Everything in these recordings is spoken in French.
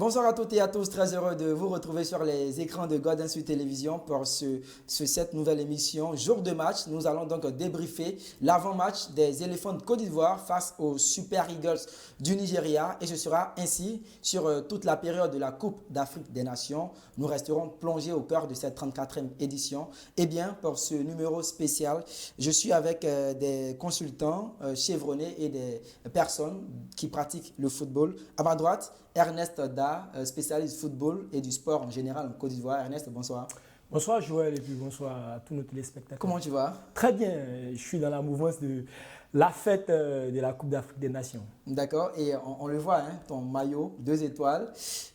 Bonsoir à toutes et à tous, très heureux de vous retrouver sur les écrans de Godin Sud Télévision pour cette nouvelle émission. Jour de match, nous allons donc débriefer l'avant-match des éléphants de Côte d'Ivoire face aux Super Eagles du Nigeria et ce sera ainsi sur toute la période de la Coupe d'Afrique des Nations. Nous resterons plongés au cœur de cette 34e édition. Et bien, pour ce numéro spécial, je suis avec des consultants chevronnés et des personnes qui pratiquent le football. À ma droite, Ernest Da, spécialiste football et du sport en général en Côte d'Ivoire. Ernest, bonsoir. Bonsoir Joël et puis bonsoir à tous nos téléspectateurs. Comment tu vas? Très bien, je suis dans la mouvance de la fête de la Coupe d'Afrique des Nations. D'accord, et on le voit, hein, ton maillot, 2 étoiles,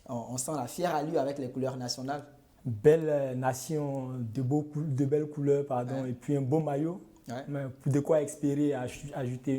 on sent la fière allure avec les couleurs nationales. Belle nation, de belles couleurs, pardon, Ouais. Et puis un beau maillot. Ouais. Mais de quoi espérer ajouter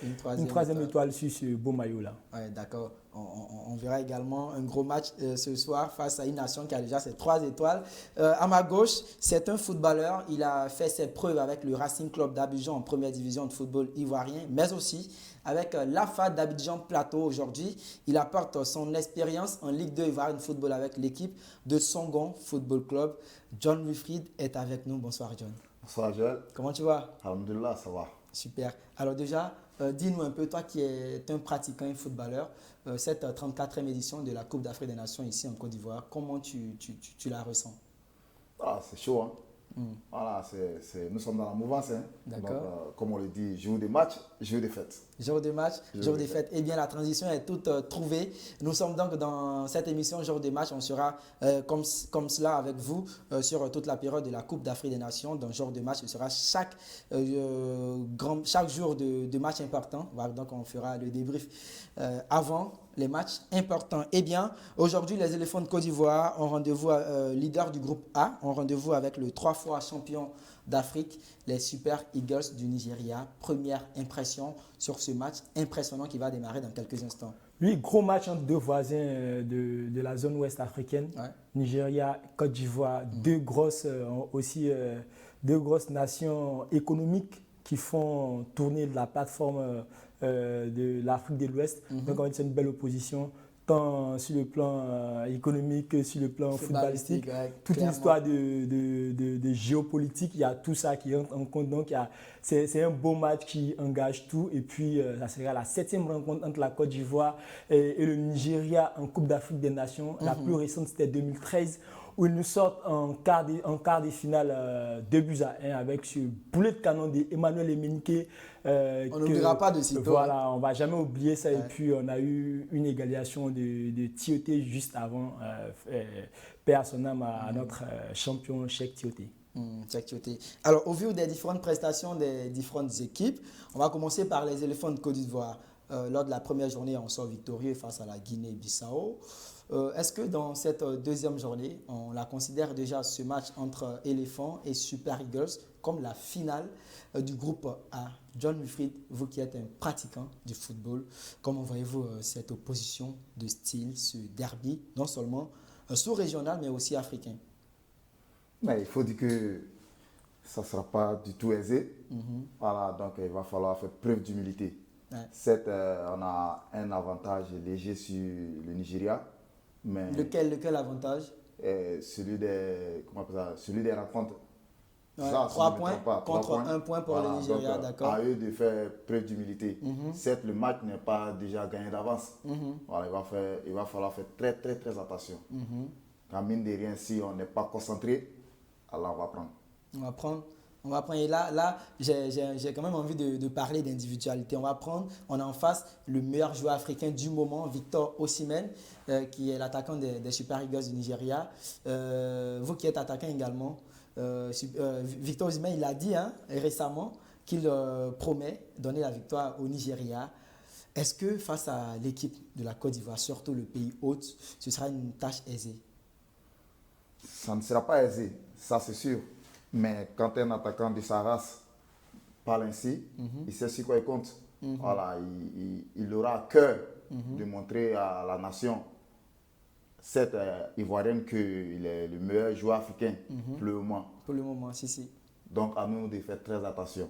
une troisième étoile sur ce beau maillot-là. Ouais, d'accord. On verra également un gros match ce soir face à une nation qui a déjà ses 3 étoiles. À ma gauche, c'est un footballeur. Il a fait ses preuves avec le Racing Club d'Abidjan en première division de football ivoirien, mais aussi avec l'AFA d'Abidjan Plateau aujourd'hui. Il apporte son expérience en Ligue 2 ivoirienne de football avec l'équipe de Songon Football Club. John Wilfried est avec nous. Bonsoir John. Bonsoir Joël. Comment tu vas? Alhamdulillah, ça va. Super. Alors déjà, dis-nous un peu, toi qui es un pratiquant et footballeur, cette 34e édition de la Coupe d'Afrique des Nations ici en Côte d'Ivoire, comment tu la ressens? Ah, c'est chaud, hein. Voilà, nous sommes dans la mouvance. Hein. D'accord. Donc, comme on le dit, jour de match, jour de fête. Jour de match, jour de fête. Eh bien, la transition est toute trouvée. Nous sommes donc dans cette émission Jour de match. On sera comme cela avec vous sur toute la période de la Coupe d'Afrique des Nations. Dans Jour de match, ce sera chaque jour de match important. Voilà, donc, on fera le débrief avant les matchs importants. Eh bien, aujourd'hui, les éléphants de Côte d'Ivoire ont rendez-vous, leader du groupe A, ont rendez-vous avec le 3 fois champion d'Afrique, les Super Eagles du Nigeria. Première impression sur ce match impressionnant qui va démarrer dans quelques instants. Oui, gros match entre deux voisins de la zone ouest africaine, Ouais. Nigeria, Côte d'Ivoire, deux grosses nations économiques qui font tourner la plateforme de l'Afrique de l'Ouest. Donc, c'est une belle opposition, tant sur le plan économique que sur le plan footballistique. Ouais, Toute clairement. l'histoire de géopolitique, il y a tout ça qui rentre en compte. Donc, c'est un beau match qui engage tout. Et puis, ça sera la 7e rencontre entre la Côte d'Ivoire et le Nigeria en Coupe d'Afrique des Nations. La plus récente, c'était 2013, où ils nous sortent en quart de finale 2-1 avec ce boulet de canon d'Emmanuel Emenike. On n'oubliera pas de sitôt. Voilà, on ne va jamais oublier ça. Ouais. Et puis, on a eu une égalisation de Tioté juste avant. Paix à son âme à notre champion Cheikh Tioté. Cheikh Tioté. Alors, au vu des différentes prestations des différentes équipes, on va commencer par les éléphants de Côte d'Ivoire. Lors de la première journée, on sort victorieux face à la Guinée-Bissau. Est-ce que dans cette deuxième journée, on la considère déjà ce match entre éléphants et Super Eagles comme la finale du groupe A? John Wilfried, vous qui êtes un pratiquant du football, comment voyez-vous cette opposition de style, ce derby, non seulement sous-régional mais aussi africain? Mais il faut dire que ça ne sera pas du tout aisé. Voilà, donc il va falloir faire preuve d'humilité. Ouais. Certes, on a un avantage léger sur le Nigeria, mais Lequel avantage? celui des rencontres. Ouais, Ça, 3 si je me points trompe pas, contre 3 points. 1 point pour le Voilà, Nigeria, donc, d'accord. à eux de faire preuve d'humilité. Certes, le match n'est pas déjà gagné d'avance. Voilà, il va falloir faire très, très, très attention. Car mine de rien, si on n'est pas concentré, alors on va prendre. On va prendre. Et là j'ai quand même envie de parler d'individualité. On a en face le meilleur joueur africain du moment, Victor Osimhen, qui est l'attaquant des Super Eagles du Nigeria. Vous qui êtes attaquant également, Victor Osimhen, il a dit récemment qu'il promet donner la victoire au Nigeria. Est-ce que face à l'équipe de la Côte d'Ivoire, surtout le pays hôte, ce sera une tâche aisée? Ça ne sera pas aisé, ça c'est sûr. Mais quand un attaquant de sa race parle ainsi, il sait sur quoi il compte. Voilà, il aura à cœur de montrer à la nation, cette ivoirienne, qu'il est le meilleur joueur africain pour le moment. Pour le moment, si. Donc à nous de faire très attention.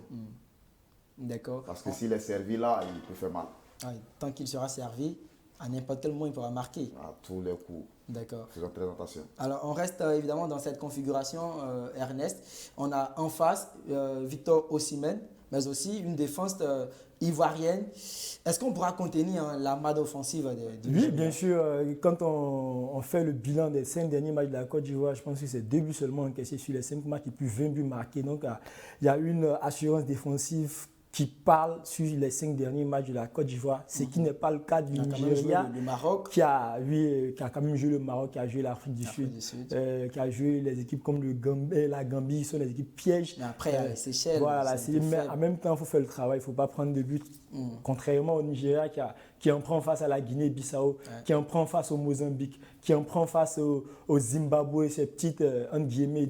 D'accord. Parce que s'il est servi là, il peut faire mal. Tant qu'il sera servi, À n'importe quel moment, il pourra marquer. À tous les coups. D'accord. Faisons très attention. Alors, on reste évidemment dans cette configuration, Ernest. On a en face Victor Osimhen, mais aussi une défense ivoirienne. Est-ce qu'on pourra contenir l'armada offensive du Oui, Nigeria? bien sûr. Quand on fait le bilan des 5 derniers matchs de la Côte d'Ivoire, je pense que c'est 2 buts seulement encaissés sur les 5 matchs et puis 20 buts marqués. Donc, il y a une assurance défensive qui parle sur les 5 derniers matchs de la Côte d'Ivoire, ce qui n'est pas le cas du Nigeria, le Maroc, qui a quand même joué le Maroc, qui a joué l'Afrique du Sud, qui a joué les équipes comme la Gambie, qui sont les équipes pièges. Mais après, les Seychelles. Voilà, mais en même temps, il faut faire le travail, il ne faut pas prendre de but. Contrairement au Nigeria qui en prend face à la Guinée-Bissau, qui en prend face au Mozambique, qui en prend face au Zimbabwe, ces petites, entre guillemets,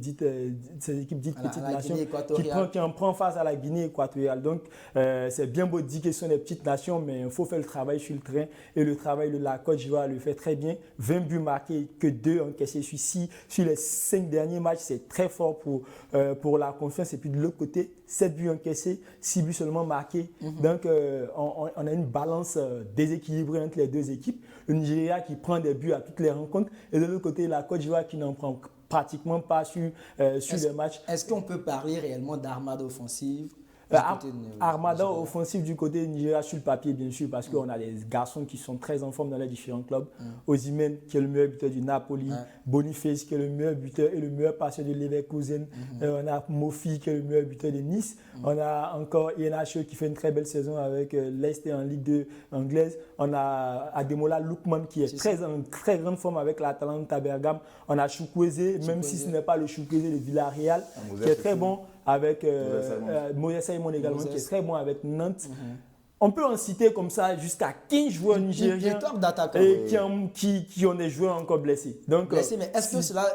ces équipes dites petites nations, qui en prend face à la Guinée équatoriale. Donc, c'est bien beau de dire que ce sont des petites nations, mais il faut faire le travail sur le terrain. Et le travail de la Côte d'Ivoire le fait très bien. 20 buts marqués, que 2 encaissés sur les 5 derniers matchs, c'est très fort pour la confiance. Et puis de l'autre côté, 7 buts encaissés, 6 buts seulement marqués. Donc, on a une balance déséquilibrée entre les deux équipes. Le Nigeria qui prend des buts à toutes les rencontres et de l'autre côté, la Côte d'Ivoire qui n'en prend pratiquement pas sur les matchs. Est-ce qu'on peut parler réellement d'armada offensive? Armada offensif du côté du Nigeria sur le papier, bien sûr, parce qu'on a des garçons qui sont très en forme dans les différents clubs. Osimhen, qui est le meilleur buteur du Napoli. Boniface, qui est le meilleur buteur et le meilleur passeur de Leverkusen. On a Mofi, qui est le meilleur buteur de Nice. On a encore Iheanacho, qui fait une très belle saison avec Leicester en Ligue 2 anglaise. On a Ademola Lookman, qui est en très grande forme avec l'Atalanta Bergame. On a Chukwueze, même si ce n'est pas le Chukwueze de Villarreal, qui est très bon avec Moses Simon également, qui est très bon avec Nantes. On peut en citer comme ça jusqu'à 15 joueurs nigériens qui ont des joueurs encore blessés. Donc, blessés, mais est-ce que cela,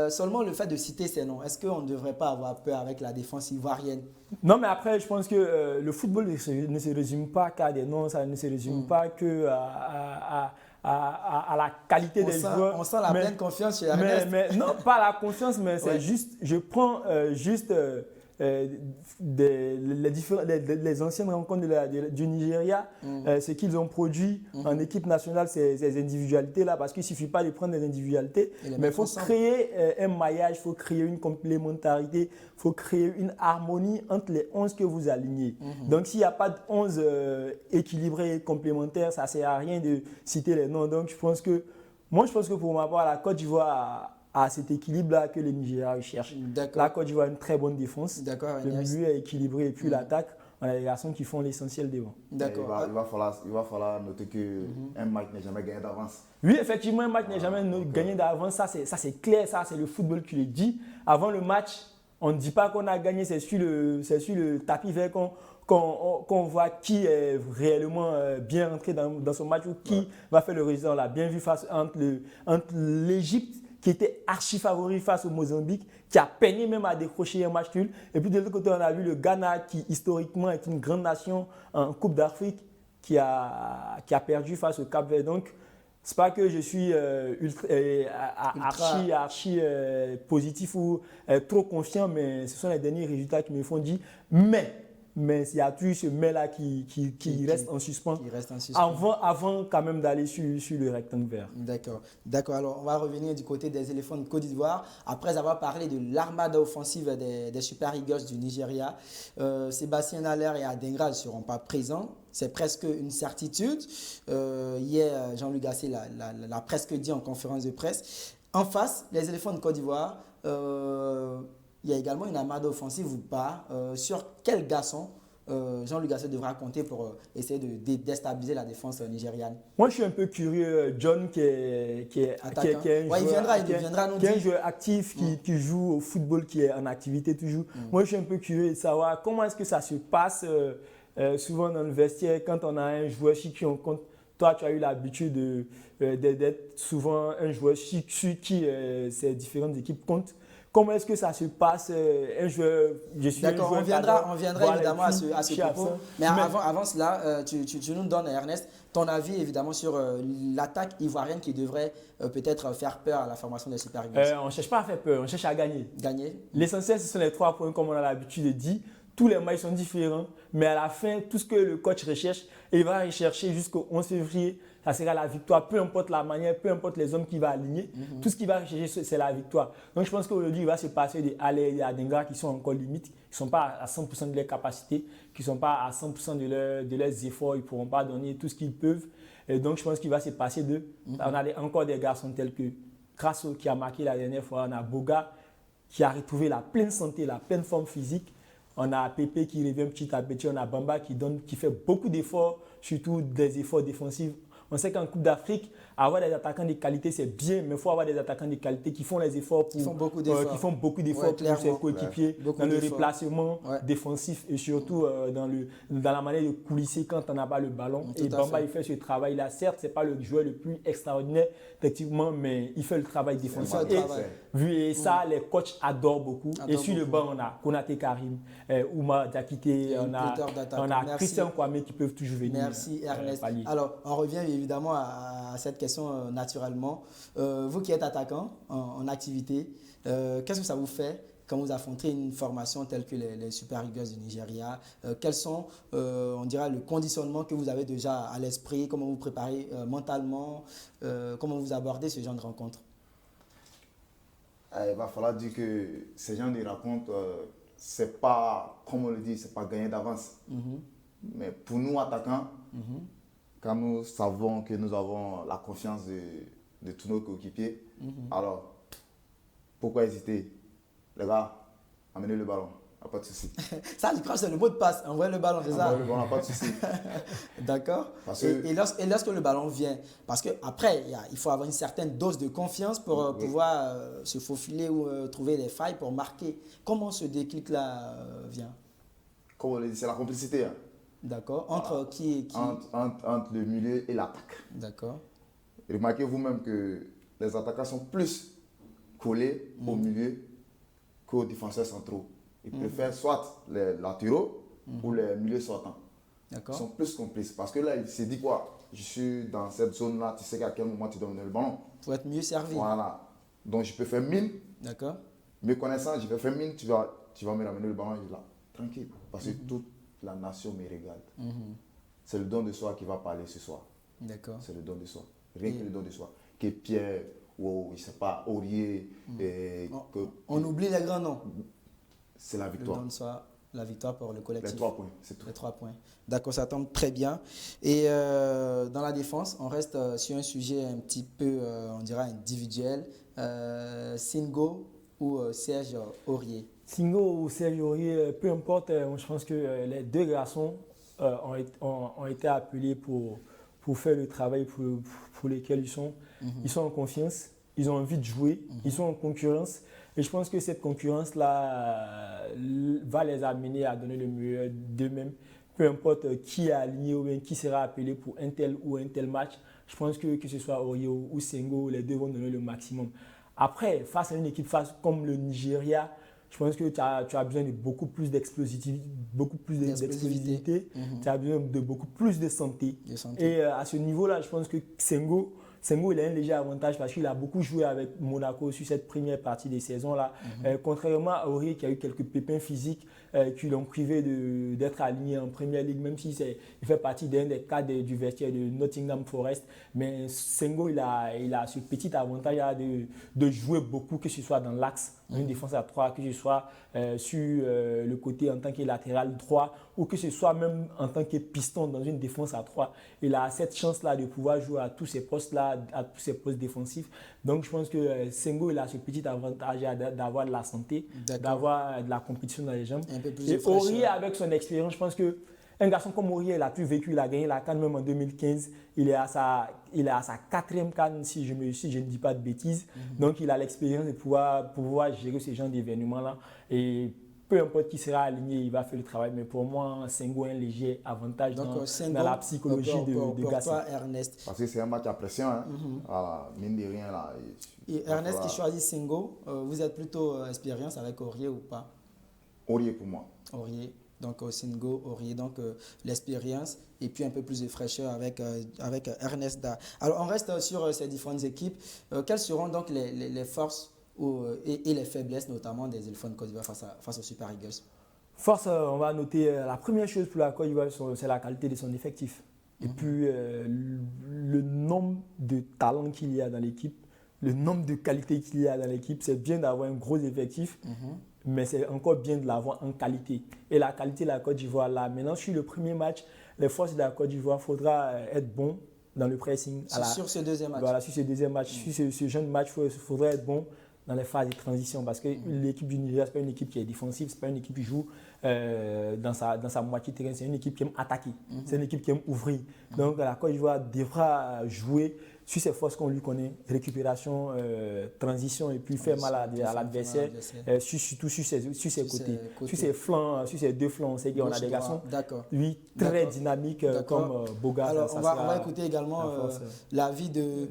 seulement le fait de citer ces noms, est-ce qu'on ne devrait pas avoir peur avec la défense ivoirienne? Non, mais après, je pense que le football ne se résume pas qu'à des noms, ça ne se résume pas que à la qualité des joueurs. On sent la pleine confiance chez Ernest. Mais non, pas la confiance, mais c'est juste, je prends juste les anciennes rencontres du Nigeria, ce qu'ils ont produit en équipe nationale, ces individualités-là, parce qu'il ne suffit pas de prendre des individualités, mais il faut créer un maillage, il faut créer une complémentarité, il faut créer une harmonie entre les 11 que vous alignez. Donc, s'il n'y a pas de 11 équilibrés et complémentaires, ça ne sert à rien de citer les noms. Donc, je pense que pour ma part, la Côte d'Ivoire à cet équilibre-là que les Nigériens cherchent. La Côte d'Ivoire a une très bonne défense. Le milieu est équilibré et puis l'attaque, on a des garçons qui font l'essentiel devant. Il va falloir noter qu'un match n'est jamais gagné d'avance. Oui, effectivement, un match n'est jamais gagné d'avance. Ça, c'est clair, ça, c'est le football qui le dit. Avant le match, on ne dit pas qu'on a gagné, c'est sur le tapis vert qu'on voit qui est réellement bien rentré dans son match ou qui va faire le résultat. On l'a bien vu entre l'Égypte, qui était archi favori face au Mozambique, qui a peiné même à décrocher un match nul. Et puis de l'autre côté, on a vu le Ghana, qui historiquement est une grande nation en Coupe d'Afrique, qui a perdu face au Cap-Vert. Donc, ce n'est pas que je suis archi positif ou trop confiant, mais ce sont les derniers résultats qui me font dire. Mais il y a toujours ce mais-là qui reste en suspens. Avant quand même d'aller sur le rectangle vert. D'accord. Alors, on va revenir du côté des éléphants de Côte d'Ivoire. Après avoir parlé de l'armada offensive des Super Eagles du Nigeria, Sébastien Haller et Adingra ne seront pas présents. C'est presque une certitude. Hier, Jean-Luc Gasset l'a presque dit en conférence de presse. En face, les éléphants de Côte d'Ivoire, il y a également une armada offensive ou pas. Sur quel garçon Jean-Luc Gasset devra compter pour essayer de déstabiliser la défense nigériane? Moi, je suis un peu curieux. John, qui est un joueur actif, qui joue au football, qui est en activité toujours. Moi, je suis un peu curieux de savoir comment est-ce que ça se passe souvent dans le vestiaire quand on a un joueur sur qui on compte. Toi, tu as eu l'habitude d'être souvent un joueur sur qui ces différentes équipes comptent. Comment est-ce que ça se passe D'accord, on viendra évidemment à ce propos. Mais avant cela, tu nous donnes, Ernest, ton avis évidemment sur l'attaque ivoirienne qui devrait peut-être faire peur à la formation des Super Eagles. On ne cherche pas à faire peur, on cherche à gagner. L'essentiel, ce sont les 3 points comme on a l'habitude de dire. tous les matchs sont différents, mais à la fin, tout ce que le coach recherche, il va rechercher jusqu'au 11 février, ça sera la victoire, peu importe la manière, peu importe les hommes qu'il va aligner, tout ce qu'il va rechercher, c'est la victoire. Donc je pense qu'aujourd'hui, il va se passer des Haller et Adenga qui sont encore limites, qui ne sont pas à 100% de leurs capacités, qui ne sont pas à 100% de leurs efforts, ils ne pourront pas donner tout ce qu'ils peuvent. Et donc je pense qu'il va se passer d'eux. On a encore des garçons tels que Crasso qui a marqué la dernière fois, on a Boga qui a retrouvé la pleine santé, la pleine forme physique. On a Pépé qui revient petit à petit, on a Bamba qui fait beaucoup d'efforts, surtout des efforts défensifs. On sait qu'en Coupe d'Afrique, avoir des attaquants de qualité, c'est bien, mais il faut avoir des attaquants de qualité qui font les efforts qui font beaucoup d'efforts pour ses coéquipiers, dans le déplacement défensif et surtout dans la manière de coulisser quand on n'a pas le ballon. Et Bamba, il fait ce travail-là. Certes, ce n'est pas le joueur le plus extraordinaire, effectivement, mais il fait le travail défensif. Et ça, les coachs adorent beaucoup. Et sur le banc, on a Konaté Karim, Ouma Diakité, on a Christian Kwame qui peuvent toujours venir. Merci Ernest. Alors, on revient évidemment à cette question naturellement. Vous qui êtes attaquant en activité, qu'est-ce que ça vous fait quand vous affrontez une formation telle que les Super Eagles du Nigeria? Quels sont, on dirait, le conditionnement que vous avez déjà à l'esprit? Comment vous préparez mentalement? Comment vous abordez ce genre de rencontres? Il va falloir dire que ces genre de rencontres, c'est pas, comme on le dit, c'est pas gagné d'avance. Mais pour nous, attaquants, quand nous savons que nous avons la confiance de tous nos coéquipiers, alors pourquoi hésiter? Les gars, amenez le ballon, pas de souci. Ça, je crois que c'est le mot de passe, envoyez le ballon, c'est ça? Envoyez le ballon, pas de souci. D'accord. Et lorsque le ballon vient, parce qu'après, il faut avoir une certaine dose de confiance pour pouvoir se faufiler ou trouver des failles pour marquer. Comment ce déclic-là vient? Comme on le dit, c'est la complicité. Hein. D'accord. Entre qui et qui? Entre le milieu et l'attaque. D'accord. Remarquez vous-même que les attaquants sont plus collés au milieu qu'aux défenseurs centraux. Ils préfèrent soit les latéraux ou les milieux sortants. D'accord. Ils sont plus complices. Parce que là, il s'est dit quoi? Je suis dans cette zone-là, tu sais qu'à quel moment tu dois donner le ballon. Pour être mieux servi. Voilà. Donc je peux faire mine. D'accord. Me connaissant, je vais faire mine, tu vas me ramener le ballon, je là. Tranquille. Parce que toute la nation me regarde. C'est le don de soi qui va parler ce soir. D'accord. C'est le don de soi. Rien que le don de soi. Que Pierre, ou je ne sais pas, Aurier. On oublie les grands noms. C'est la victoire. Le don de soi, la victoire pour le collectif. Les 3 points, c'est tout. Les 3 points. D'accord, ça tombe très bien. Et dans la défense, on reste sur un sujet un petit peu, on dirait, individuel. Singo ou Serge Aurier? Singo ou Serge Aurier, peu importe, je pense que les deux garçons ont été appelés pour faire le travail pour lequel ils sont. Ils sont en confiance, ils ont envie de jouer, ils sont en concurrence. Et je pense que cette concurrence-là va les amener à donner le meilleur d'eux-mêmes. Peu importe qui est aligné ou bien qui sera appelé pour un tel ou un tel match, je pense que ce soit Aurier ou Singo, les deux vont donner le maximum. Après, face à une équipe comme le Nigeria, je pense que tu as besoin de beaucoup plus d'explosivité, tu as besoin de beaucoup plus de santé. Et à ce niveau-là, je pense que Singo, il a un léger avantage parce qu'il a beaucoup joué avec Monaco sur cette première partie des saisons-là. Contrairement à Aurier qui a eu quelques pépins physiques qui l'ont privé d'être aligné en Première Ligue, même si il fait partie d'un des cadres du vestiaire de Nottingham Forest. Mais Singo, il a ce petit avantage de jouer beaucoup, que ce soit dans l'axe, dans une défense à 3, que ce soit sur le côté en tant que latéral droit ou que ce soit même en tant que piston dans une défense à 3. Il a cette chance-là de pouvoir jouer à tous ces postes-là, à tous ces postes défensifs. Donc je pense que Singo, il a ce petit avantage d'avoir de la santé, d'avoir de la compétition dans les jambes. Et Aurier, avec son expérience, je pense qu'un garçon comme Aurier, il a pu vécu, il a gagné la CAN même en 2015. Il est à sa 4e CAN, si je ne dis pas de bêtises. Donc il a l'expérience de pouvoir gérer ce genre d'événements-là. Et peu importe qui sera aligné, il va faire le travail. Mais pour moi, Singo a un léger avantage dans la psychologie de Gassi. Pour toi, Ernest. Parce que c'est un match à pression. Hein. Voilà, mine de rien. Là, et Ernest qui choisit Singo, vous êtes plutôt expérience avec Aurier ou pas? Aurier pour moi. Aurier. Donc Singo, Aurier, donc l'expérience et puis un peu plus de fraîcheur avec Ernest Da. Alors on reste sur ces différentes équipes. Quelles seront donc les forces et les faiblesses notamment des éléphants de Côte d'Ivoire face aux Super Eagles? Force, on va noter la première chose pour la Côte d'Ivoire, c'est la qualité de son effectif. Et puis le nombre de talents qu'il y a dans l'équipe, le nombre de qualités qu'il y a dans l'équipe. C'est bien d'avoir un gros effectif, mais c'est encore bien de l'avoir en qualité. Et la qualité de la Côte d'Ivoire, là, maintenant, sur le premier match, les forces de la Côte d'Ivoire, il faudra être bon dans le pressing. Sur ce deuxième match. Voilà, sur ce deuxième match. Sur ce jeune match, il faudrait être bon dans les phases de transition parce que l'équipe du Nigeria, ce n'est pas une équipe qui est défensive, ce n'est pas une équipe qui joue dans sa moitié de terrain, c'est une équipe qui aime attaquer, c'est une équipe qui aime ouvrir. Donc la Côte d'Ivoire devra jouer sur ses forces qu'on lui connaît, récupération, transition et puis faire mal à l'adversaire, surtout sur ses côtés. Sur ses flancs, sur ses deux flancs, on sait qu'on a des garçons, lui, très dynamiques comme Boga. Alors on va écouter également l'avis de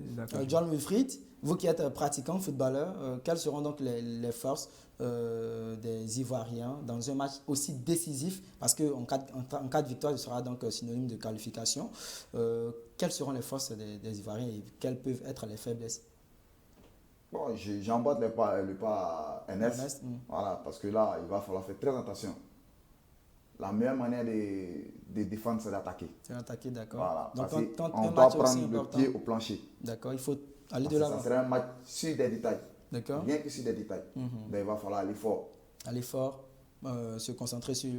John Wilfried. Vous qui êtes pratiquant footballeur, quelles seront donc les forces des Ivoiriens dans un match aussi décisif? Parce qu'en cas de victoire, ce sera donc synonyme de qualification. Quelles seront les forces des Ivoiriens et quelles peuvent être les faiblesses? Bon, j'emboîte le pas à NS. Voilà, parce que là, il va falloir faire très attention. La meilleure manière de défendre, c'est d'attaquer. C'est d'attaquer, d'accord. Voilà, donc on doit prendre le pied au plancher. D'accord, il faut aller de l'avant. Ça sera un match sur des détails. D'accord. Rien que sur des détails. Donc il va falloir aller fort. Aller fort, se concentrer sur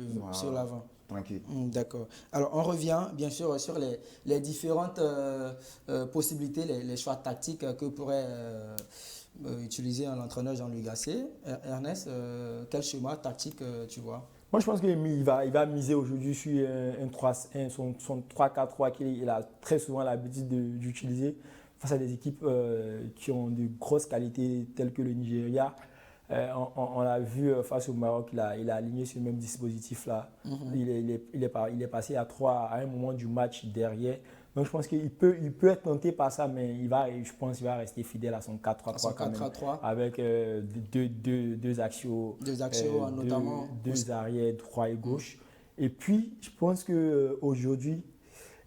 l'avant. Tranquille. D'accord. Alors on revient bien sûr sur les différentes possibilités, les choix tactiques que pourrait utiliser l'entraîneur Jean-Louis Gasset. Ernest, quel schéma tactique tu vois? Moi, je pense qu'il va miser aujourd'hui sur son 3-4-3 qu'il a très souvent l'habitude d'utiliser face à des équipes qui ont de grosses qualités telles que le Nigeria. On l'a vu face au Maroc, il a aligné sur le même dispositif-là. Il est passé à 3 à un moment du match derrière. Donc je pense qu'il peut être tenté par ça, mais je pense qu'il va rester fidèle à son 4-3-3 quand même, avec deux axiaux, notamment deux arrières droit et gauche. Et puis je pense qu'aujourd'hui,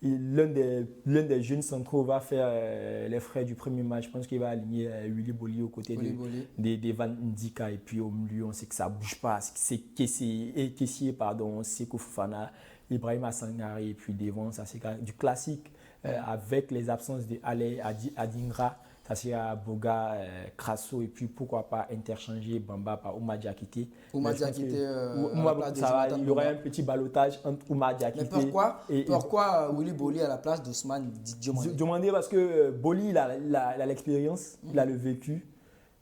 l'un des jeunes centraux va faire les frais du premier match. Je pense qu'il va aligner Willy Boli aux côtés de Van Ndika. Et puis au milieu, on sait que ça ne bouge pas. C'est Kessié, Seko Fofana, Ibrahima Sangare. Et puis devant, ça c'est du classique avec les absences de Ale Adingra. Ça sera Boga, Crasso et puis pourquoi pas interchanger Bamba par Oumar Diakité. Oumar Diakité, il y aura un petit ballottage entre Oumar Diakité. Mais pourquoi Willy Boli à la place d'Ousmane Diomandé? Diomandé parce que Boli, il a l'expérience, il a le vécu.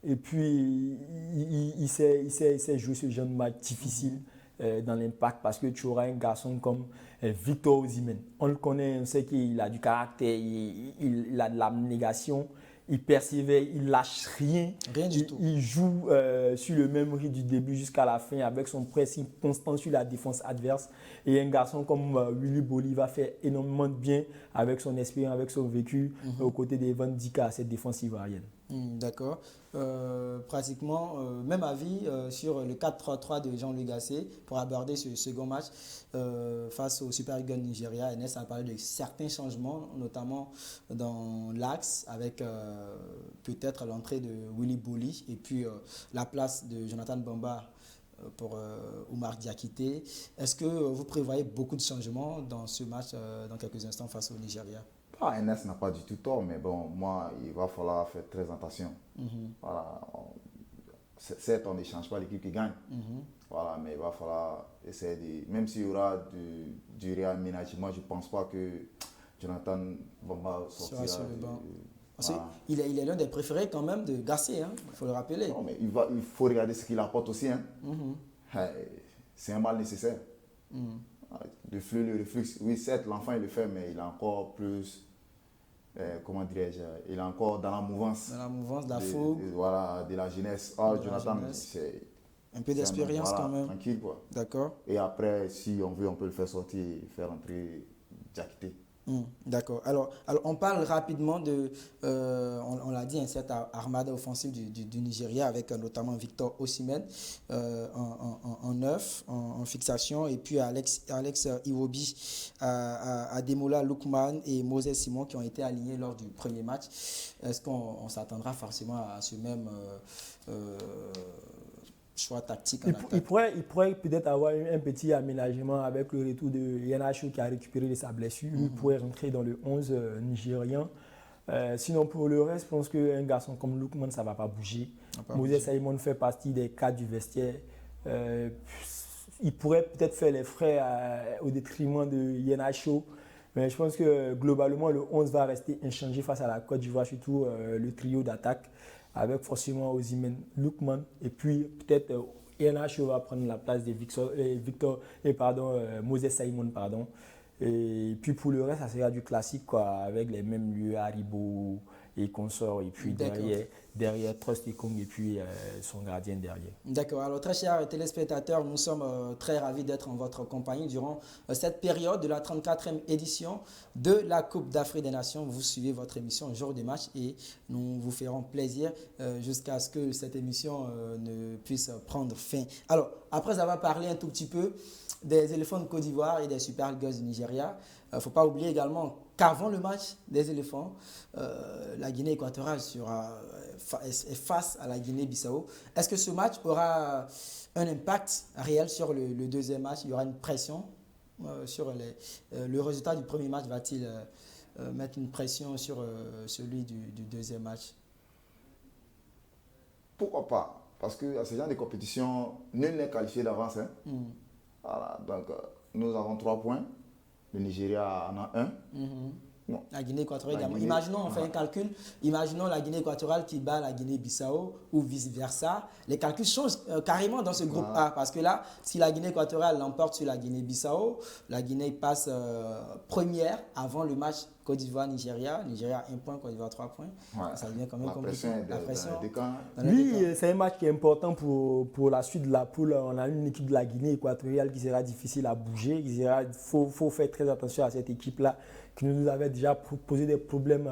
Et puis, il sait jouer ce genre de match difficile dans l'impact parce que tu auras un garçon comme Victor Osimhen. On le connaît, on sait qu'il a du caractère, il a de l'abnégation. Il persévère, il lâche rien. Rien du tout. Il joue sur le même rythme du début jusqu'à la fin avec son pressing constant sur la défense adverse. Et un garçon comme Willy Boli va faire énormément de bien avec son expérience, avec son vécu aux côtés d'Evan Dika, cette défense ivoirienne. D'accord. Pratiquement, même avis sur le 4-3-3 de Jean-Louis Gasset pour aborder ce second match face au Super Eagles Nigeria. Enes a parlé de certains changements, notamment dans l'axe avec peut-être l'entrée de Willy Boli et puis la place de Jonathan Bamba pour Oumar Diakité. Est-ce que vous prévoyez beaucoup de changements dans ce match dans quelques instants face au Nigeria? NS n'a pas du tout tort, mais bon, moi, il va falloir faire très attention. Voilà, certes, on n'échange pas l'équipe qui gagne, voilà, mais il va falloir essayer de... Même s'il y aura du réaménagement, je ne pense pas que Jonathan Bamba sortira sur le banc. Voilà. Il est l'un des préférés quand même de Gasset, hein, il faut le rappeler. Non, mais il faut regarder ce qu'il apporte aussi. Hein. C'est un mal nécessaire. Le reflux, oui, certes, l'enfant il le fait, mais il est encore plus, comment dirais-je, il est encore dans la mouvance. Dans la mouvance, de la fougue. Voilà, de la jeunesse. Jonathan, c'est un peu d'expérience quand même. Tranquille, quoi. D'accord. Et après, si on veut, on peut le faire sortir et faire entrer Diakité. D'accord. Alors, on parle rapidement de, on l'a dit, cette armada offensive du Nigeria avec notamment Victor Osimhen en neuf, en fixation, et puis Alex Iwobi, Ademola Lookman et Moses Simon qui ont été alignés lors du premier match. Est-ce qu'on s'attendra forcément à ce même choix tactique en attaque. Il pourrait peut-être avoir un petit aménagement avec le retour de Iheanacho qui a récupéré de sa blessure. Il pourrait rentrer dans le 11 nigérien. Sinon, pour le reste, je pense qu'un garçon comme Lookman, ça ne va pas bouger. Moses Simon fait partie des cadres du vestiaire. Il pourrait peut-être faire les frais au détriment de Iheanacho. Mais je pense que globalement, le 11 va rester inchangé face à la Côte d'Ivoire, surtout le trio d'attaque, avec forcément Osimhen, Lookman, et puis peut-être Iheanacho va prendre la place de Moses Simon. Et puis pour le reste, ça sera du classique, quoi, avec les mêmes lieux, Haribo et consorts, et puis derrière Trust et Kong, et puis son gardien derrière. D'accord. Alors, très chers téléspectateurs, nous sommes très ravis d'être en votre compagnie durant cette période de la 34e édition de la Coupe d'Afrique des Nations. Vous suivez votre émission Jour de match et nous vous ferons plaisir jusqu'à ce que cette émission ne puisse prendre fin. Alors, après avoir parlé un tout petit peu des éléphants de Côte d'Ivoire et des Super Eagles du Nigeria, il ne faut pas oublier également qu'avant le match des éléphants, la Guinée équatoriale est face à la Guinée-Bissau. Est-ce que ce match aura un impact réel sur le deuxième match? Il y aura une pression sur le résultat du premier match? Va-t-il mettre une pression sur celui du deuxième match? Pourquoi pas? Parce que à ce genre de compétition, nul n'est qualifié d'avance. Hein? Voilà, donc nous avons 3 points. Le Nigeria en a 1. Bon. La Guinée équatoriale également. Imaginons, on fait un calcul. Imaginons la Guinée équatoriale qui bat la Guinée-Bissau ou vice-versa. Les calculs changent carrément dans ce groupe A. Parce que là, si la Guinée équatoriale l'emporte sur la Guinée-Bissau, la Guinée passe première avant le match Côte d'Ivoire-Nigeria. Nigeria 1 point, Côte d'Ivoire 3 points. Ouais. Ça devient quand même compliqué. La pression Oui, c'est un match qui est important pour la suite de la poule. On a une équipe de la Guinée équatoriale qui sera difficile à bouger. Il faut faire très attention à cette équipe-là qui nous avait déjà posé des problèmes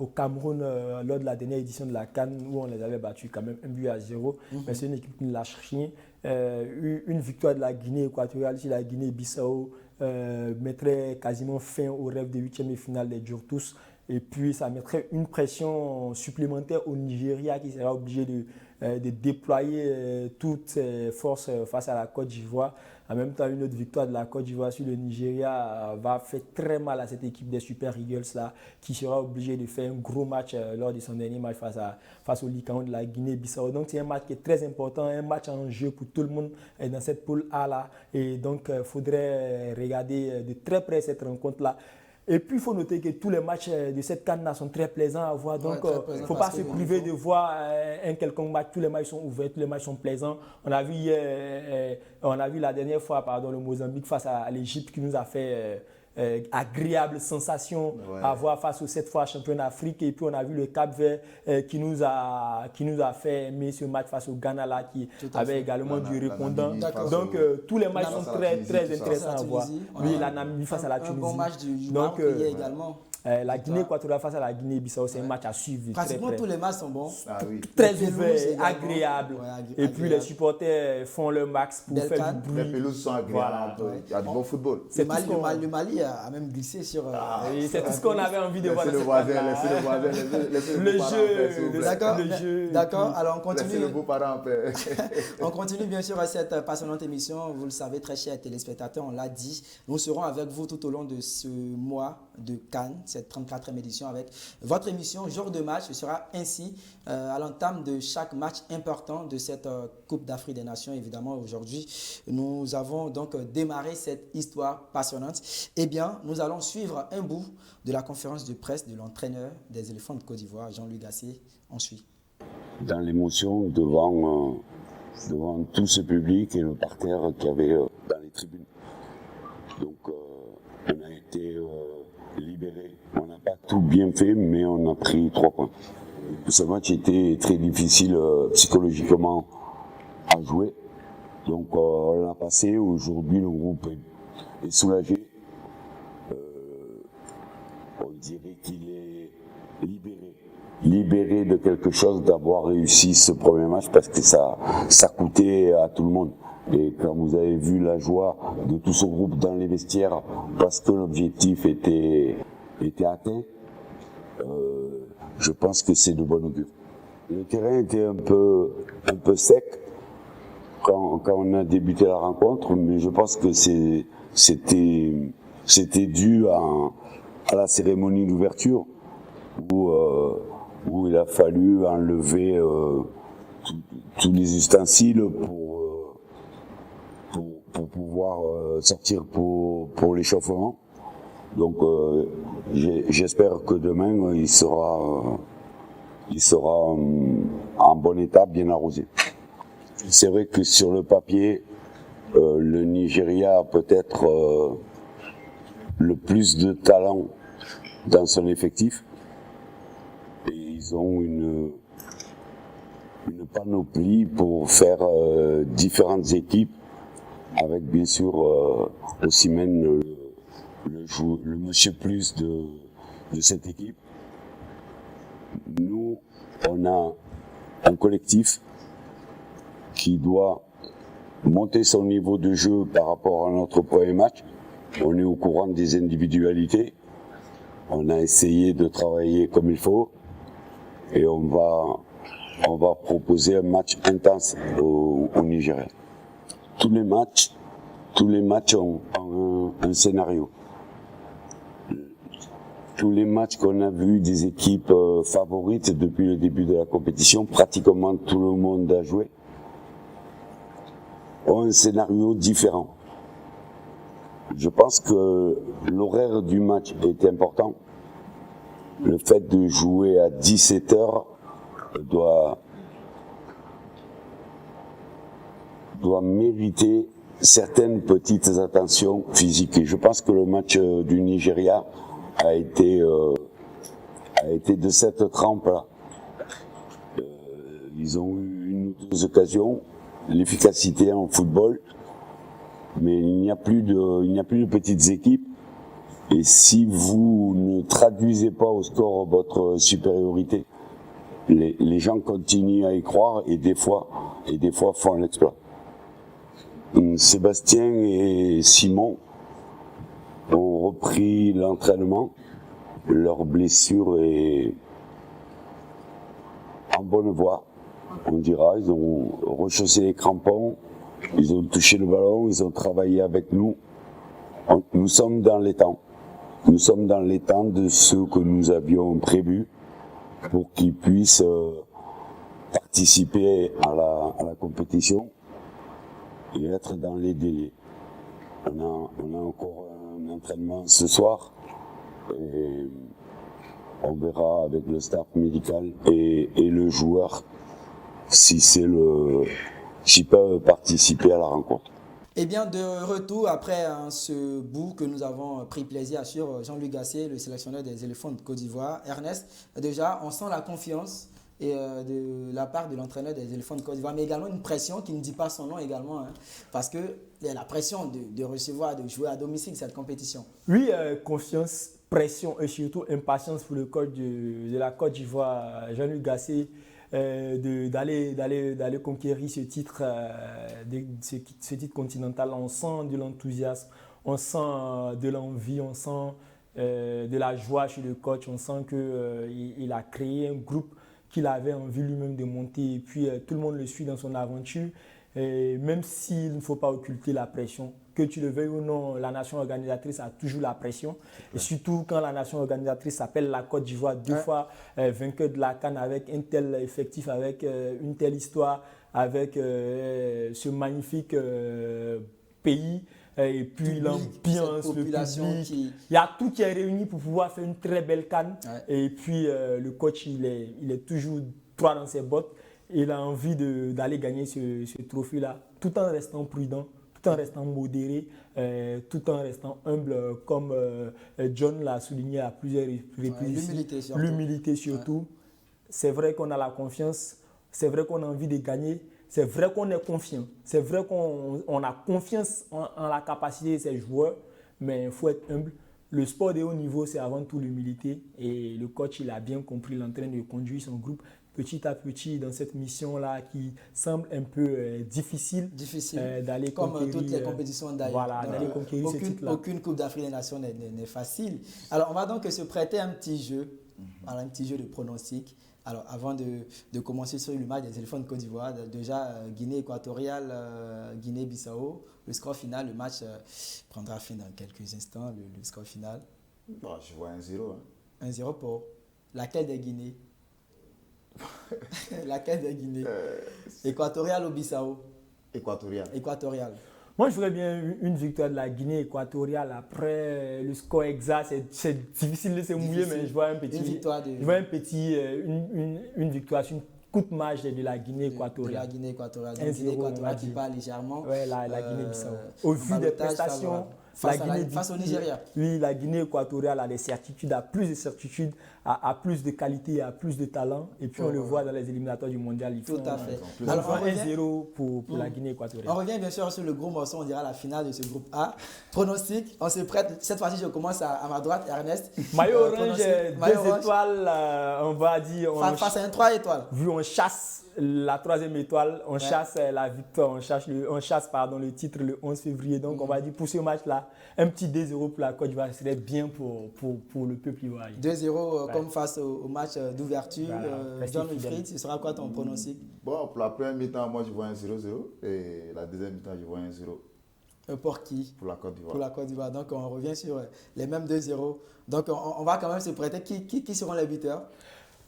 au Cameroun lors de la dernière édition de la CAN où on les avait battus quand même 1-0. Mais c'est une équipe qui ne lâche rien. Une victoire de la Guinée équatoriale si la Guinée-Bissau mettrait quasiment fin au rêve des huitièmes de finale des Djurtous. Et puis ça mettrait une pression supplémentaire au Nigeria qui sera obligé de déployer toutes ses forces face à la Côte d'Ivoire. En même temps, une autre victoire de la Côte d'Ivoire sur le Nigeria va faire très mal à cette équipe des Super Eagles là, qui sera obligée de faire un gros match lors de son dernier match face au Lycaon de la Guinée-Bissau. Donc c'est un match qui est très important, un match en jeu pour tout le monde dans cette poule A là. Et donc il faudrait regarder de très près cette rencontre là. Et puis, il faut noter que tous les matchs de cette CAN sont très plaisants à voir. Donc, il ne faut pas se priver de voir un quelconque match. Tous les matchs sont ouverts, tous les matchs sont plaisants. On a vu la dernière fois le Mozambique face à l'Égypte qui nous a fait agréable sensation à voir face aux 7 fois champion d'Afrique. Et puis, on a vu le Cap-Vert qui nous a fait aimer ce match face au Ghana là, qui avait également du répondant. Donc, tous les matchs sont très, très intéressants à voir. Oui, la Namibie face à la Tunisie. Un bon match du Maroc également. La Guinée équatoriale face à la Guinée-Bissau, c'est un match à suivre. Pratiquement très, tous les matchs sont bons. Très ouverts, agréables. Et puis les supporters font le max pour faire du bruit. Les pelouses sont agréables. Il y a du bon football. Le Mali a même glissé sur. C'est tout ce qu'on avait envie de voir. Laissez le voisin. Le jeu. D'accord. Alors on continue. Laissez le beau-parent en paix. On continue bien sûr à cette passionnante émission. Vous le savez, très chers téléspectateurs, on l'a dit. Nous serons avec vous tout au long de ce mois de Cannes, cette 34e édition avec votre émission Jour de match. Ce sera ainsi à l'entame de chaque match important de cette Coupe d'Afrique des Nations. Évidemment, aujourd'hui, nous avons donc démarré cette histoire passionnante. Eh bien, nous allons suivre un bout de la conférence de presse de l'entraîneur des éléphants de Côte d'Ivoire, Jean-Louis Gasset. On suit. Dans l'émotion devant tout ce public et le parterre qu'il y avait dans les tribunes. Donc, on a été libéré. On n'a pas tout bien fait, mais on a pris 3 points. Ce match était très difficile psychologiquement à jouer. Donc on l'a passé. Aujourd'hui, le groupe est soulagé. On dirait qu'il est libéré de quelque chose d'avoir réussi ce premier match parce que ça coûtait à tout le monde. Et quand vous avez vu la joie de tout ce groupe dans les vestiaires parce que l'objectif était atteint, je pense que c'est de bon augure. Le terrain était un peu sec, quand on a débuté la rencontre, mais je pense que c'était dû à la cérémonie d'ouverture où il a fallu enlever tous les ustensiles pour pouvoir sortir pour l'échauffement. Donc j'espère que demain il sera en bon état, bien arrosé. C'est vrai que sur le papier, le Nigeria a peut-être le plus de talent dans son effectif. Et ils ont une panoplie pour faire différentes équipes, avec bien sûr Osimhen, le monsieur plus de cette équipe. Nous, on a un collectif qui doit monter son niveau de jeu par rapport à notre premier match. On est au courant des individualités. On a essayé de travailler comme il faut et on va proposer un match intense au Nigeria. Tous les matchs ont un scénario. Tous les matchs qu'on a vus des équipes favorites depuis le début de la compétition, pratiquement tout le monde a joué, ont un scénario différent. Je pense que l'horaire du match est important. Le fait de jouer à 17h doit mériter certaines petites attentions physiques. Et je pense que le match du Nigeria a été de cette trempe-là. Ils ont eu une ou deux occasions, l'efficacité en football, mais il n'y a plus de petites équipes. Et si vous ne traduisez pas au score votre supériorité, les gens continuent à y croire et des fois font l'exploit. Sébastien et Simon ont repris l'entraînement. Leur blessure est en bonne voie, on dira. Ils ont rechaussé les crampons, ils ont touché le ballon, ils ont travaillé avec nous. Nous sommes dans les temps. Nous sommes dans les temps de ce que nous avions prévu pour qu'ils puissent participer à la compétition et être dans les délais. On a encore un entraînement ce soir et on verra avec le staff médical et le joueur s'ils peuvent participer à la rencontre. Eh bien, de retour après ce bout que nous avons pris plaisir sur Jean-Luc Gassier, le sélectionneur des éléphants de Côte d'Ivoire. Ernest, déjà, on sent la confiance de la part de l'entraîneur des éléphants de Côte d'Ivoire, mais également une pression qui ne dit pas son nom également, hein, parce que la pression de recevoir, de jouer à domicile cette compétition. Oui, confiance, pression et surtout impatience pour le coach de la Côte d'Ivoire, Jean-Luc Gassier, d'aller conquérir ce titre, ce titre continental. On sent de l'enthousiasme, on sent de l'envie, on sent de la joie chez le coach, on sent qu'il a créé un groupe qu'il avait envie lui-même de monter et puis tout le monde le suit dans son aventure. Et même s'il ne faut pas occulter la pression, que tu le veuilles ou non, la nation organisatrice a toujours la pression. Et surtout quand la nation organisatrice s'appelle la Côte d'Ivoire, deux fois vainqueur de la CAN avec un tel effectif, avec une telle histoire, avec ce magnifique pays. Et puis l'ambiance, le public, il y a tout qui est réuni pour pouvoir faire une très belle CAN. Ouais. Et puis le coach, il est toujours droit dans ses bottes. Il a envie d'aller gagner ce trophée-là, tout en restant prudent, tout en restant modéré, tout en restant humble, comme John l'a souligné à plusieurs reprises. L'humilité surtout. Ouais. C'est vrai qu'on a la confiance, c'est vrai qu'on a envie de gagner, c'est vrai qu'on est confiant, c'est vrai qu'on a confiance en la capacité de ces joueurs, mais il faut être humble. Le sport de haut niveau, c'est avant tout l'humilité et le coach, il a bien compris, il est en train de conduire son groupe petit à petit dans cette mission-là qui semble un peu difficile d'aller conquérir. Comme toutes les compétitions d'ailleurs. Voilà, d'aller conquérir ce titre-là. Aucune Coupe d'Afrique des Nations n'est facile. Alors, on va donc se prêter un petit jeu, un petit jeu de pronostic. Alors, avant de commencer sur le match des éléphants de Côte d'Ivoire, déjà Guinée équatoriale, Guinée-Bissau, le score final, le match prendra fin dans quelques instants, le score final. Bon, je vois 1-0. 1-0 pour laquelle des Guinées? Laquelle des Guinées? Équatoriale ou Bissau? Équatorial. Équatoriale. Moi, je voudrais bien une victoire de la Guinée équatoriale. Après, le score exact, c'est difficile de se mouiller, mais je vois un petit, Une victoire de... je vois une victoire sur une courte marge de la Guinée équatoriale. De la Guinée équatoriale. Donc, 1-0, Guinée on va équatoriale qui dire. part légèrement. Ouais, la Guinée-Bissau. Au vu des ballottage prestations, favorable. Face au Nigeria. Oui, la Guinée équatoriale a des certitudes, a plus de certitudes, a plus de qualité, a plus de talent. Et puis on le voit dans les éliminatoires du mondial. Ils Tout font, à fait. Alors, 1-0 pour la Guinée On équatoriale. revient bien sûr sur le gros morceau, on dira la finale de ce groupe A. Pronostic, on se prête. Cette fois-ci, je commence à ma droite, Ernest. Maillot orange, pronostic, 2 maillot orange. étoiles, on va dire. Face à un 3 étoiles. Vu on chasse la 3e étoile, on chasse la victoire, on chasse le titre le 11 février. Donc on va dire pour ce match-là, un petit 2-0 pour la Côte d'Ivoire serait bien pour le peuple ivoirien. 2-0 comme face au match d'ouverture. Voilà, John fidèle. Wilfried, ce sera quoi ton pronostic? Bon, pour la première mi-temps, moi, je vois 1-0-0. Et la deuxième mi-temps, je vois 1-0 Pour qui? pour la Côte d'Ivoire. Pour la Côte d'Ivoire. Donc on revient sur les mêmes 2-0. Donc on va quand même se prêter. Qui seront les buteurs?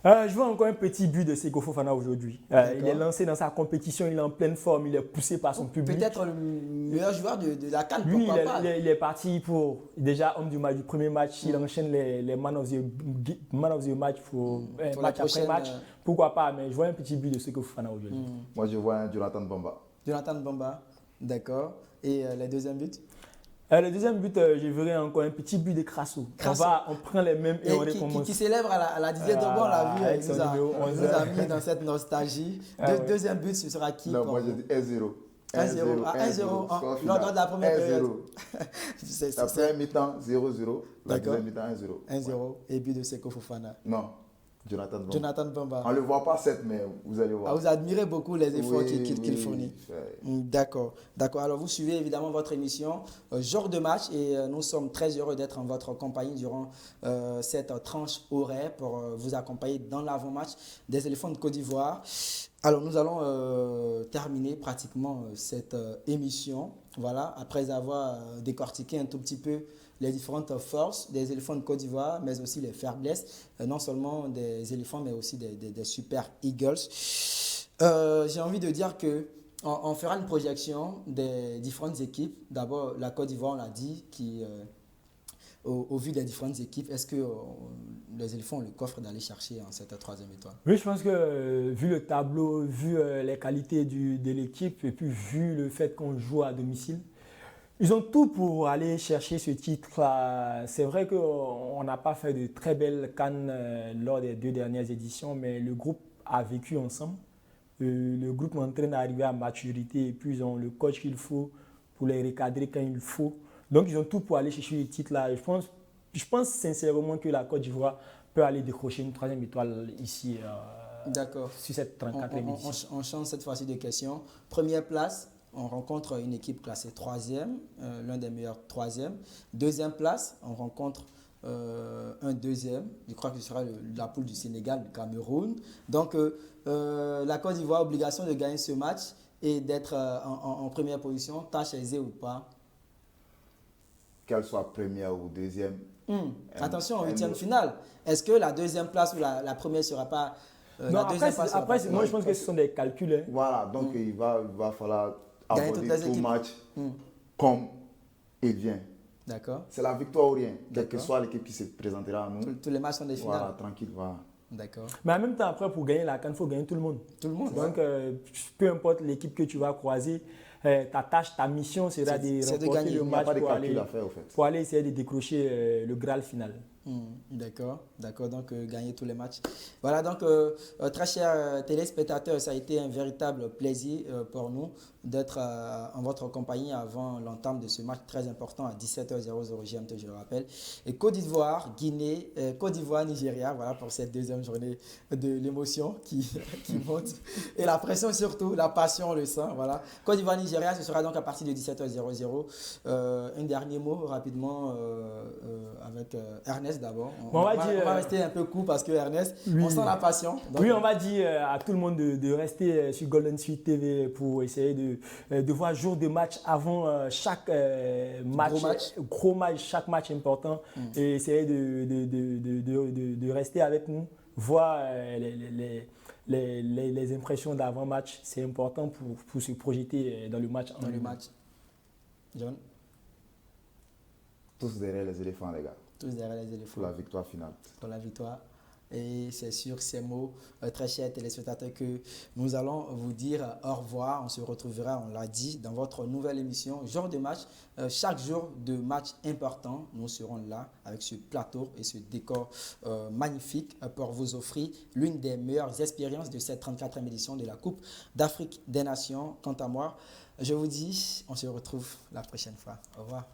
Je vois encore un petit but de Seko Fofana aujourd'hui. Il est lancé dans sa compétition, il est en pleine forme, il est poussé par son public. Peut-être le meilleur joueur de la CAN, Lui, pourquoi pas? il est parti pour déjà homme du premier match. Il enchaîne les man of the match pour match après match. Pourquoi pas? Mais je vois un petit but de Seko Fofana aujourd'hui. Moi, je vois un Jonathan Bamba. Jonathan Bamba, d'accord. Et les deuxièmes buts? Le deuxième but, je verrai encore un petit but de Crasso. On prend les mêmes et on recommence. Qui célèbre à la Didier Drogba, on l'a vu, avec il son nous a numéro 11. mis dans cette nostalgie. Deuxième but, ce sera qui? Non, moi, je dis 1-0. 1-0 lors de la première période. 1-0. La première mi-temps, 0-0. La D'accord. deuxième mi-temps, 1-0. 1-0 et but de Seko Fofana. Non, Jonathan Bamba. Jonathan Bamba. On ne le voit pas 7, mais vous allez voir. Vous admirez beaucoup les efforts qu'il fournit. Ouais. D'accord. Alors vous suivez évidemment votre émission Jour de match et nous sommes très heureux d'être en votre compagnie durant cette tranche horaire pour vous accompagner dans l'avant-match des éléphants de Côte d'Ivoire. Alors nous allons terminer pratiquement cette émission. Voilà, après avoir décortiqué un tout petit peu les différentes forces des éléphants de Côte d'Ivoire, mais aussi les faiblesses, non seulement des éléphants, mais aussi des super Eagles. J'ai envie de dire que on fera une projection des différentes équipes. D'abord, la Côte d'Ivoire, on l'a dit, qui, au vu des différentes équipes, est-ce que les éléphants ont le coffre d'aller chercher en cette 3e étoile? Oui, je pense que vu le tableau, vu les qualités de l'équipe et puis vu le fait qu'on joue à domicile, ils ont tout pour aller chercher ce titre. C'est vrai qu'on n'a pas fait de très belles cannes lors des 2 dernières éditions, mais le groupe a vécu ensemble. Le groupe est en train d'arriver à maturité et puis ils ont le coach qu'il faut pour les recadrer quand il faut. Donc ils ont tout pour aller chercher le titre là. Je pense sincèrement que la Côte d'Ivoire peut aller décrocher une 3e étoile ici sur cette 34e édition. On change cette fois-ci de question. Première place. On rencontre une équipe classée 3e, l'un des meilleurs 3e. 2e place, on rencontre un 2e. Je crois que ce sera la poule du Sénégal, du Cameroun. Donc, la Côte d'Ivoire a obligation de gagner ce match et d'être en première position, tâche aisée ou pas. Qu'elle soit première ou deuxième. Attention, en 8e finale. Est-ce que la 2e place ou la première ne sera pas... Non, après, moi je pense que ce sont des calculs. Hein. Voilà, donc il va falloir gagner aborder tout match comme il vient. D'accord. C'est la victoire ou rien, quelle que soit l'équipe qui se présentera à nous. Tous les matchs sont des finales. Voilà, tranquille, voilà. D'accord. Mais en même temps, après, pour gagner la CAN, il faut gagner tout le monde. Tout le monde. Donc, peu importe l'équipe que tu vas croiser, ta tâche, ta mission sera de remporter le match pour aller essayer de décrocher le Graal final. D'accord. Donc gagner tous les matchs. Voilà, donc très chers téléspectateurs, ça a été un véritable plaisir pour nous d'être en votre compagnie avant l'entame de ce match très important à 17h00 GMT, je le rappelle. Et Côte d'Ivoire, Guinée, Côte d'Ivoire, Nigeria, voilà pour cette deuxième journée de l'émotion qui monte. Et la pression surtout, la passion, on le sent. Voilà. Côte d'Ivoire, Nigeria, ce sera donc à partir de 17h00. Un dernier mot rapidement avec Ernest. Ernest d'abord. Bon, On va rester un peu court parce que Ernest, on sent la passion. Donc, oui, on va dire à tout le monde de rester sur Golden Suite TV pour essayer de voir jour de match avant chaque match, gros match, chaque match important et essayer de rester avec nous, voir les impressions d'avant-match. C'est important pour se projeter dans le match. Dans le match. John? Tous derrière les éléphants, les gars. Tous derrière les éléphants. Pour la victoire finale. Pour la victoire. Et c'est sur ces mots, très chers téléspectateurs, que nous allons vous dire au revoir. On se retrouvera, on l'a dit, dans votre nouvelle émission Jour de match. Chaque jour de match important, nous serons là avec ce plateau et ce décor magnifique pour vous offrir l'une des meilleures expériences de cette 34e édition de la Coupe d'Afrique des Nations. Quant à moi, je vous dis, on se retrouve la prochaine fois. Au revoir.